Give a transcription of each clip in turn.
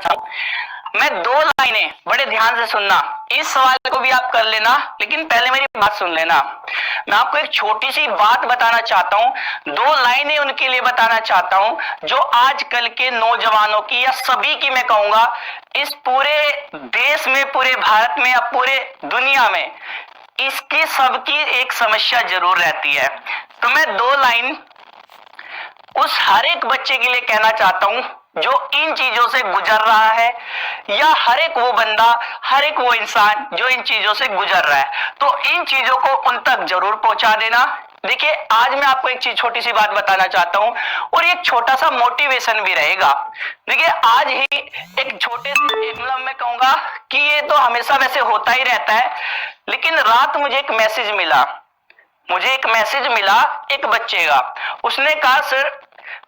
चाहूं। मैं दो लाइनें बड़े ध्यान से सुनना, इस सवाल को भी आप कर लेना, लेकिन पहले मेरी बात सुन लेना। मैं आपको एक छोटी सी बात बताना चाहता हूं, दो लाइनें उनके लिए बताना चाहता हूं जो आजकल के नौजवानों की या सभी की मैं कहूंगा इस पूरे देश में, पूरे भारत में या पूरे दुनिया में इसकी सबकी एक समस्या जरूर रहती है। तो मैं दो लाइन उस हर एक बच्चे के लिए कहना चाहता हूं जो इन चीजों से गुजर रहा है, या हर एक वो बंदा, हर एक वो इंसान जो इन चीजों से गुजर रहा है, तो इन चीजों को उन तक जरूर पहुंचा देना। देखिए, आज मैं आपको एक चीज, छोटी सी बात बताना चाहता हूं और एक छोटा सा मोटिवेशन भी रहेगा। देखिए, आज ही एक छोटे से मतलब मैं कहूंगा कि ये तो हमेशा वैसे होता ही रहता है, लेकिन रात मुझे एक मैसेज मिला, एक बच्चे का। उसने कहा, सर,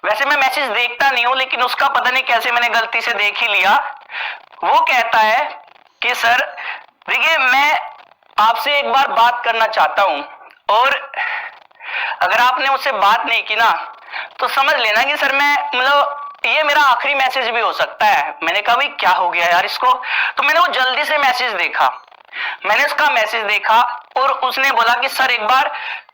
वैसे मैं मैसेज देखता नहीं हूं, लेकिन उसका पता नहीं कैसे मैंने गलती से देख ही लिया। वो कहता है कि सर देखिए, मैं आपसे एक बार बात करना चाहता हूं, और अगर आपने मुझसे बात नहीं की ना तो समझ लेना कि सर मैं मतलब ये मेरा आखिरी मैसेज भी हो सकता है। मैंने कहा, भाई क्या हो गया यार इसको? तो मैंने वो जल्दी से मैसेज देखा, मैंने उसका मैसेज देखा और उसने बोला कि सर एक बार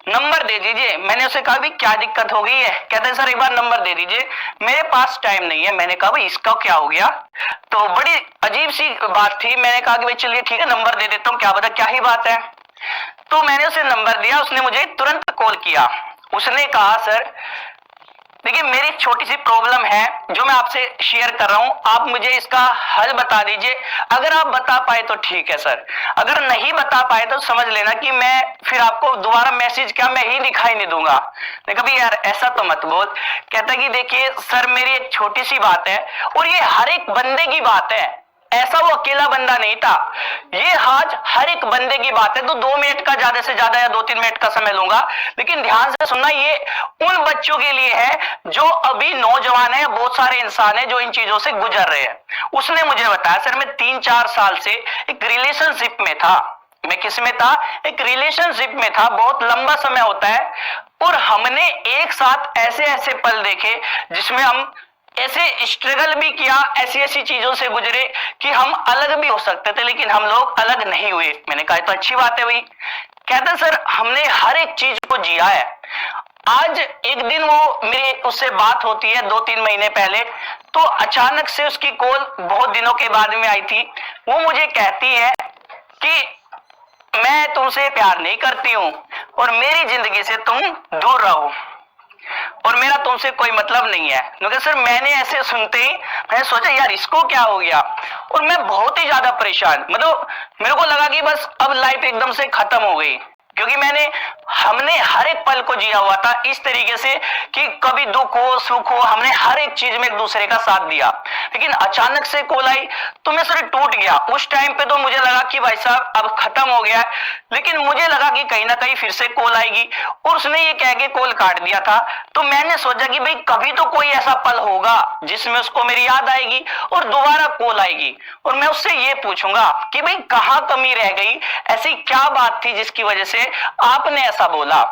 नंबर दे दीजिए। मैंने उसे कहा, भी क्या दिक्कत हो गई है? कहते हैं, सर एक बार नंबर दे दीजिए, मेरे पास टाइम नहीं है। मैंने कहा, भाई इसका क्या हो गया? तो बड़ी अजीब सी बात थी। मैंने कहा कि भाई चलिए ठीक है, नंबर दे देता हूँ, क्या पता क्या ही बात है। तो मैंने उसे नंबर दिया, उसने मुझे तुरंत कॉल किया। उसने कहा, सर देखिए, मेरी छोटी सी प्रॉब्लम है जो मैं आपसे शेयर कर रहा हूं, आप मुझे इसका हल बता दीजिए। अगर आप बता पाए तो ठीक है सर, अगर नहीं बता पाए तो समझ लेना कि मैं फिर आपको दोबारा मैसेज क्या मैं ही दिखाई नहीं दूंगा। मैं कभी यार ऐसा तो मत बोल। कहता कि देखिए सर, मेरी एक छोटी सी बात है, और ये हर एक बंदे की बात है, ऐसा वो अकेला बंदा नहीं था, ये आज हर एक बंदे की बात है। तो 2 मिनट का ज्यादा से ज्यादा या 2-3 मिनट का समय लूंगा, लेकिन ध्यान से सुनना। ये उन बच्चों के लिए है जो अभी नौजवान है, बहुत सारे इंसान है जो इन चीजों से गुजर रहे हैं। उसने मुझे बताया, सर मैं 3-4 साल से एक रिलेशनशिप में था। मैं किस में था? एक रिलेशनशिप में था। बहुत लंबा समय होता है, और हमने एक साथ ऐसे ऐसे पल देखे जिसमें हम ऐसे स्ट्रगल भी किया, ऐसी ऐसी चीजों से गुजरे कि हम अलग भी हो सकते थे, लेकिन हम लोग अलग नहीं हुए। मैंने कहा तो अच्छी बात है भाई। कहते सर हमने हर एक चीज को जिया है। आज एक दिन वो मेरी उससे बात होती है 2-3 महीने पहले, तो अचानक से उसकी कॉल बहुत दिनों के बाद में आई थी। वो मुझे कहती है कि मैं तुमसे प्यार नहीं करती हूं और मेरी जिंदगी से तुम दूर रहो, और मेरा तुमसे कोई मतलब नहीं है। क्योंकि सर मैंने ऐसे सुनते ही मैंने सोचा यार इसको क्या हो गया, और मैं बहुत ही ज्यादा परेशान, मतलब मेरे को लगा कि बस अब लाइफ एकदम से खत्म हो गई। क्योंकि हमने हर एक पल को जिया हुआ था इस तरीके से कि कभी दुख हो सुख हो, हमने हर एक चीज में एक दूसरे का साथ दिया। लेकिन अचानक से कॉल आई तो मैं सर टूट गया। उस टाइम पे तो मुझे लगा कि भाई साहब अब खत्म हो गया है, लेकिन मुझे लगा कि कहीं ना कहीं फिर से कॉल आएगी, और उसने ये कह के कॉल काट दिया था। तो मैंने सोचा कि भाई कभी तो कोई ऐसा पल होगा जिसमें उसको मेरी याद आएगी और दोबारा कॉल आएगी, और मैं उससे ये पूछूंगा कि भाई कहाँ कमी रह गई, ऐसी क्या बात थी जिसकी वजह से आपने ऐसा बोला,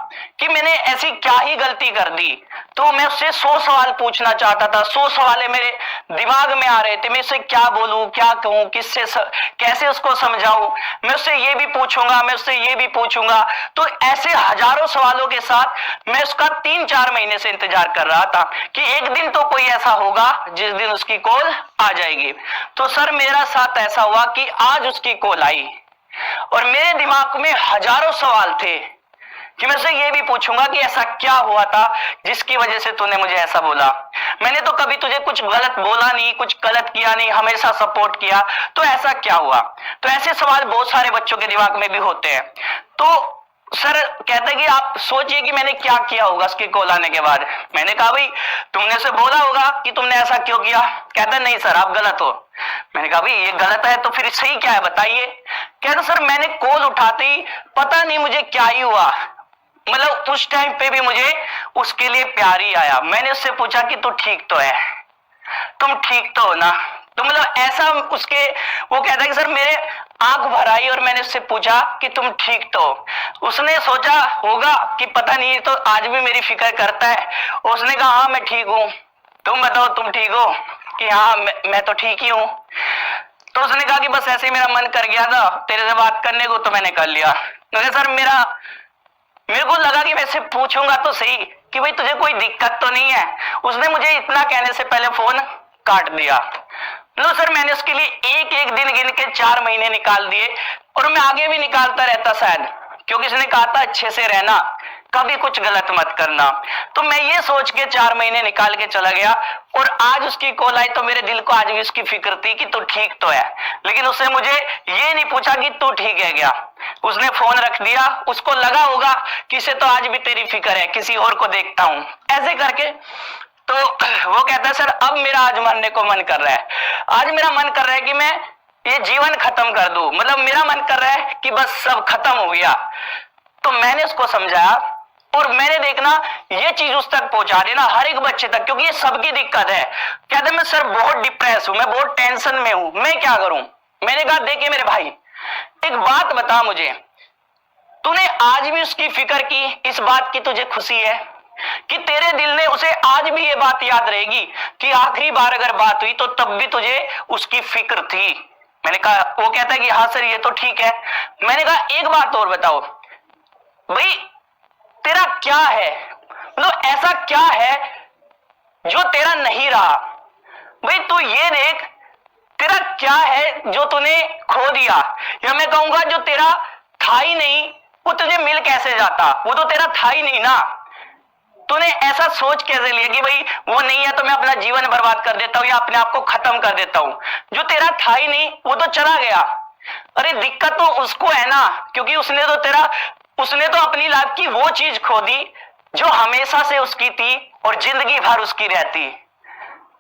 कि मैंने ऐसी क्या ही गलती कर दी। तो मैं उससे 100 सवाल पूछना चाहता था, 100 सवाल मेरे दिमाग में आ रहे थे। मैं उससे क्या बोलूं, क्या कहूं, कैसे उसको समझाऊं। मैं उससे ये भी पूछूंगा, मैं उससे ये भी पूछूंगा। तो ऐसे हजारों सवालों के साथ मैं उसका 3-4 महीने से इंतजार कर रहा था कि एक दिन तो कोई ऐसा होगा जिस दिन उसकी कॉल आ जाएगी। तो सर मेरा साथ ऐसा हुआ कि आज उसकी कॉल आई, और मेरे दिमाग में हजारों सवाल थे कि मैं उससे ये भी पूछूंगा कि ऐसा क्या हुआ था जिसकी वजह से तूने मुझे ऐसा बोला। मैंने तो कभी तुझे कुछ गलत बोला नहीं, कुछ गलत किया नहीं, हमेशा सपोर्ट किया, तो ऐसा क्या हुआ। तो ऐसे सवाल बहुत सारे बच्चों के दिमाग में भी होते हैं। तो सर कहते कि आप सोचिए कि मैंने क्या किया होगा उसके कॉल आने के बाद। मैंने कहा भाई तुमने उसे बोला होगा कि तुमने ऐसा क्यों किया। कहते नहीं सर आप गलत हो। मैंने कहा भाई ये गलत है तो फिर सही क्या है बताइए। कहते सर मैंने कॉल उठाते ही पता नहीं मुझे क्या ही हुआ, मतलब उस टाइम पे भी मुझे उसके लिए प्यार ही आया। मैंने उससे पूछा कि तू ठीक तो है, तुम ठीक तो हो ना। तो मतलब ऐसा उसके वो कहता है कि सर मेरे आंख भर आई और मैंने उससे पूछा कि तुम ठीक तो हो। उसने सोचा होगा कि पता नहीं तो आज भी मेरी फिक्र करता है। उसने कहा हाँ मैं ठीक हूं, तुम बताओ तुम ठीक हो। कि हाँ मैं तो ठीक ही हूँ। तो उसने कहा कि बस ऐसे ही मेरा मन कर गया था तेरे से बात करने को, तो मैंने कर लिया। तो सर मेरे को लगा कि वैसे पूछूंगा तो सही कि भाई तुझे कोई दिक्कत तो नहीं है। उसने मुझे इतना कहने से पहले फोन काट दिया। लो सर, मैंने उसके लिए एक एक दिन गिन के 4 महीने निकाल दिए, और मैं आगे भी निकालता रहता शायद, क्योंकि उसने कहा था अच्छे से रहना, कभी कुछ गलत मत करना। तो मैं ये सोच के 4 महीने निकाल के चला गया, और आज उसकी कॉल आई तो मेरे दिल को आज भी उसकी फिक्र थी कि तू ठीक तो है, लेकिन उसने मुझे ये नहीं पूछा कि तू ठीक है क्या। उसने फोन रख दिया, उसको लगा होगा कि इसे तो आज भी तेरी फिक्र है, किसी और को देखता हूं, ऐसे करके। तो वो कहता है सर अब मेरा आज मरने को मन कर रहा है, आज मेरा मन कर रहा है कि मैं ये जीवन खत्म कर दूं, मतलब मेरा मन कर रहा है कि बस सब खत्म हो गया। तो मैंने उसको समझाया, और मैंने देखना ये चीज उस तक पहुंचा देना, हर एक बच्चे तक, क्योंकि ये सबकी दिक्कत है। कहते मैं सर बहुत डिप्रेस हूं, मैं बहुत टेंशन में हूं, मैं क्या करूं। मैंने कहा देखिए मेरे भाई, एक बात बता मुझे, तूने आज भी उसकी फिक्र की, इस बात की तुझे खुशी है कि तेरे दिल ने उसे आज भी ये बात याद रहेगी कि आखिरी बार अगर बात हुई तो तब भी तुझे उसकी फिक्र थी। मैंने कहा, वो कहता है कि हाँ सर ये तो ठीक है। मैंने कहा एक बात और बताओ भाई, तेरा क्या है, मतलब ऐसा क्या है जो तेरा नहीं रहा। भाई तू ये देख, तेरा क्या है जो तूने खो दिया, या मैं कहूंगा जो तेरा था ही नहीं, वो तुझे मिल कैसे जाता, वो तो तेरा था ही नहीं ना। तूने ऐसा सोच कैसे लिया कि भाई वो नहीं है तो मैं अपना जीवन बर्बाद कर देता हूं या अपने आप को खत्म कर देता हूं। जो तेरा था ही नहीं वो तो चला गया। अरे दिक्कत तो उसको है ना, क्योंकि उसने तो अपनी लाइफ की वो चीज खो दी जो हमेशा से उसकी थी और जिंदगी भर उसकी रहती।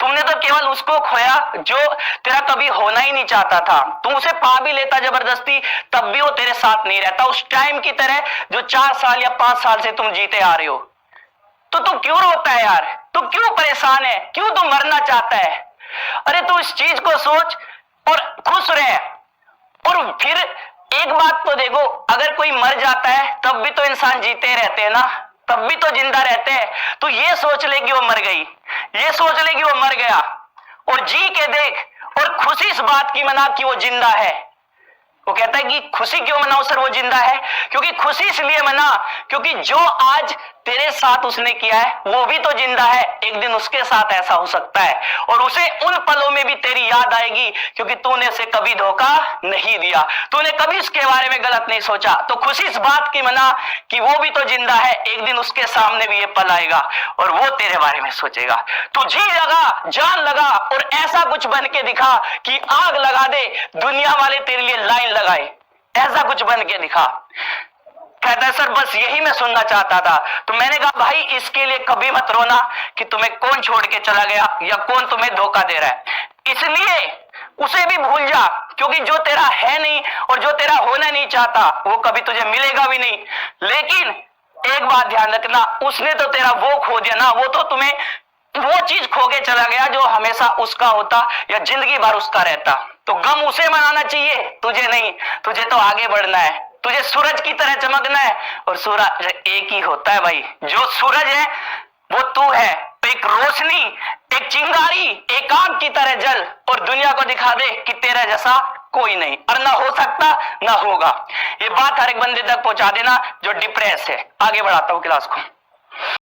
तुमने तो केवल उसको खोया जो तेरा कभी होना ही नहीं चाहता था। तू उसे पा भी लेता जबरदस्ती, तब भी वो तेरे साथ नहीं रहता उस टाइम की तरह जो 4 साल या 5 साल से तुम जीते आ रहे हो। तो तू क्यों रोता है यार, तू क्यों परेशान है, क्यों तू मरना चाहता है। अरे तू इस चीज को सोच और खुश रह। और फिर एक बात तो देखो, अगर कोई मर जाता है तब भी तो इंसान जीते रहते हैं ना, तब भी तो जिंदा रहते हैं। तो ये सोच ले कि वो मर गई, ये सोच ले कि वो मर गया, और जी के देख, और खुशी इस बात की मना कि वो जिंदा है। वो कहता है कि खुशी क्यों मनाओ सर, वो जिंदा है। क्योंकि खुशी इसलिए मना क्योंकि जो आज तेरे साथ उसने किया है वो भी तो जिंदा है, एक दिन उसके साथ ऐसा हो सकता है, और उसे उन पलों में भी तेरी याद आएगी क्योंकि तूने उसे कभी धोखा नहीं दिया, तूने कभी उसके बारे में गलत नहीं सोचा। तो खुशी इस बात की मना कि वो भी तो जिंदा है, एक दिन उसके सामने भी ये पल आएगा और वो तेरे बारे में सोचेगा। तू जी लगा, जान लगा, और ऐसा कुछ बन के दिखा कि आग लगा दे, दुनिया वाले तेरे लिए लाइन लगाए, ऐसा कुछ बन के दिखा। कहता है सर बस यही मैं सुनना चाहता था। तो मैंने कहा भाई इसके लिए कभी मत रोना कि तुम्हें कौन छोड़ के चला गया या कौन तुम्हें धोखा दे रहा है, इसलिए उसे भी भूल जा, क्योंकि जो तेरा है नहीं और जो तेरा होना नहीं चाहता वो कभी तुझे मिलेगा भी नहीं। लेकिन एक बात ध्यान रखना, उसने तो तेरा वो खो दिया ना, वो तो तुम्हें वो चीज खो के चला गया जो हमेशा उसका होता या जिंदगी भर उसका रहता। तो गम उसे मनाना चाहिए, तुझे नहीं। तुझे तो आगे बढ़ना है, तुझे सूरज की तरह चमकना है, और सूरज एक ही होता है भाई, जो सूरज है वो तू है। एक रोशनी, एक चिंगारी, एक आग की तरह जल और दुनिया को दिखा दे कि तेरा जैसा कोई नहीं, और ना हो सकता ना होगा। ये बात हर एक बंदे तक पहुंचा देना जो डिप्रेस है। आगे बढ़ाता हूं क्लास को।